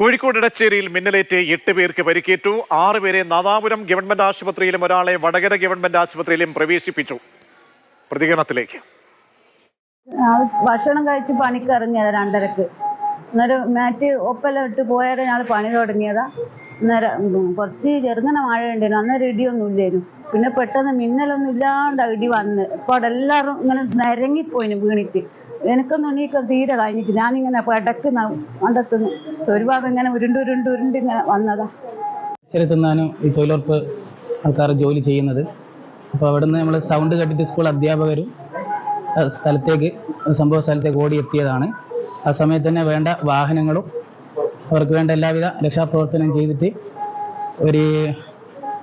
കോഴിക്കോട് ഇടച്ചേരിയിൽ മിന്നലേറ്റ് 8 പേർക്ക് പരിക്കേറ്റു. 6 പേരെ നാദാപുരം ഗവൺമെന്റ് ആശുപത്രിയിലും ഒരാളെ വടകര ഗവൺമെന്റ് ആശുപത്രിയിലും പ്രവേശിപ്പിച്ചു. പ്രതികരണത്തിലേക്ക്. ഭക്ഷണം കഴിച്ച് പണിക്ക് ഇറങ്ങിയതാ 2:30. അന്നേരം മാറ്റ് ഒപ്പെല്ലാം ഇട്ട് പോയാലും ഞങ്ങൾ പണി തുടങ്ങിയതാ. അന്നേരം കുറച്ച് ചെറുങ്ങനെ മഴ ഉണ്ടായിരുന്നു. അന്നേരം ഇടിയൊന്നും ഇല്ലായിരുന്നു. പിന്നെ പെട്ടെന്ന് മിന്നലൊന്നും ഇല്ലാണ്ട് ഇടി വന്ന് ഇപ്പോൾ അവിടെ എല്ലാവരും ഇങ്ങനെ നിരങ്ങിപ്പോയിന് വീണിട്ട്. എനിക്കൊന്നും എണീക്കാൻ തീരെ കഴിഞ്ഞിട്ട് ഞാനിങ്ങനെ പടക്കുന്ന കണ്ടെത്തുന്നു. ഒരുപാട് ഇങ്ങനെ ഉരുണ്ട് ഇങ്ങനെ വന്നതാ. തിന്നാനും ഈ തൊഴിലുറപ്പ് ആൾക്കാർ ജോലി ചെയ്യുന്നത്. അപ്പോൾ അവിടെ നിന്ന് നമ്മൾ സൗണ്ട് കേട്ടിട്ട് സ്കൂൾ അധ്യാപകരും സംഭവ സ്ഥലത്തേക്ക് ഓടിയെത്തിയതാണ്. ആ സമയത്ത് തന്നെ വേണ്ട വാഹനങ്ങളും അവർക്ക് വേണ്ട എല്ലാവിധ രക്ഷാപ്രവർത്തനം ചെയ്തിട്ട്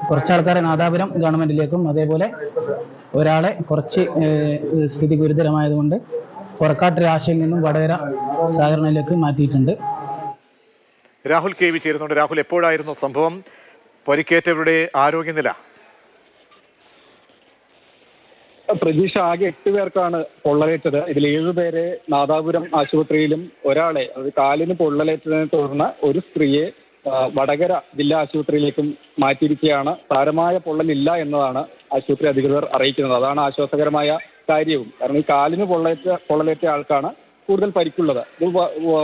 കുറച്ച് ആൾക്കാരെ നാദാപുരം ഗവൺമെന്റിലേക്കും അതേപോലെ ഒരാളെ കുറച്ച് സ്ഥിതി ഗുരുതരമായതുകൊണ്ട് പുറക്കാട്ട് രാശിയിൽ നിന്നും വടകര സഹകരണയിലേക്ക് മാറ്റിയിട്ടുണ്ട്. രാഹുൽ കെ വി ചേരുന്നുണ്ട്. രാഹുൽ, എപ്പോഴായിരുന്നു സംഭവം? പരിക്കേറ്റവരുടെ ആരോഗ്യനില? പ്രതീക്ഷ, ആകെ 8 പേർക്കാണ് പൊള്ളലേറ്റത്. ഇതിൽ 7 പേരെ നാദാപുരം ആശുപത്രിയിലും ഒരാളെ കാലിന് പൊള്ളലേറ്റതിനെ തുടർന്ന് ഒരു സ്ത്രീയെ വടകര ജില്ലാ ആശുപത്രിയിലേക്കും മാറ്റിയിരിക്കുകയാണ്. സാരമായ പൊള്ളലില്ല എന്നതാണ് ആശുപത്രി അധികൃതർ അറിയിക്കുന്നത്. അതാണ് ആശ്വാസകരമായ കാര്യവും. കാരണം ഈ കാലിന് പൊള്ളലേറ്റ ആൾക്കാണ് കൂടുതൽ പരിക്കുള്ളത്. ഇത്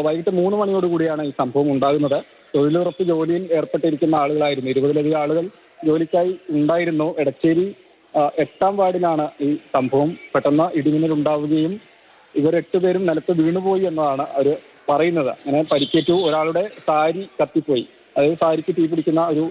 വൈകിട്ട് 3 മണിയോടുകൂടിയാണ് ഈ സംഭവം ഉണ്ടാകുന്നത്. തൊഴിലുറപ്പ് ജോലിയിൽ ഏർപ്പെട്ടിരിക്കുന്ന ആളുകളായിരുന്നു. 20-ലധികം ആളുകൾ ജോലിക്കായി ഉണ്ടായിരുന്നു. എടച്ചേരി 8-ാം വാർഡിലാണ് ഈ സംഭവം. പെട്ടെന്ന് ഇടിമിന്നൽ ഉണ്ടാവുകയും ഇവർ 8 പേരും നിലത്ത് വീണുപോയി എന്നതാണ് അവർ പറയുന്നത്. അങ്ങനെ പരിക്കേറ്റു. ഒരാളുടെ സാരി കത്തിപ്പോയി. അതായത് സാരിക്ക് തീ പിടിക്കുന്ന ഒരു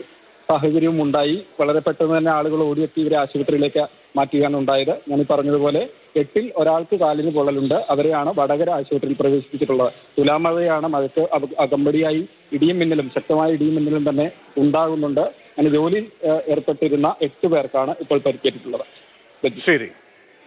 സാഹചര്യവും ഉണ്ടായി. വളരെ പെട്ടെന്ന് തന്നെ ആളുകൾ ഓടിയെത്തി ഇവരെ ആശുപത്രിയിലേക്ക് മാറ്റുകയാണ് ഉണ്ടായത്. ഞാൻ പറഞ്ഞതുപോലെ 8-ൽ ഒരാൾക്ക് കാലിന് പൊള്ളലുണ്ട്. അവരെയാണ് വടകര ആശുപത്രിയിൽ പ്രവേശിപ്പിച്ചിട്ടുള്ളത്. തുലാമഴയാണ്. മഴയ്ക്ക് അകമ്പടിയായി ഇടിയും മിന്നലും, ശക്തമായ ഇടിയും മിന്നലും തന്നെ ഉണ്ടാകുന്നുണ്ട്. അങ്ങനെ ജോലിയിൽ ഏർപ്പെട്ടിരുന്ന 8 പേർക്കാണ് ഇപ്പോൾ പരിക്കേറ്റിട്ടുള്ളത്. ശരി.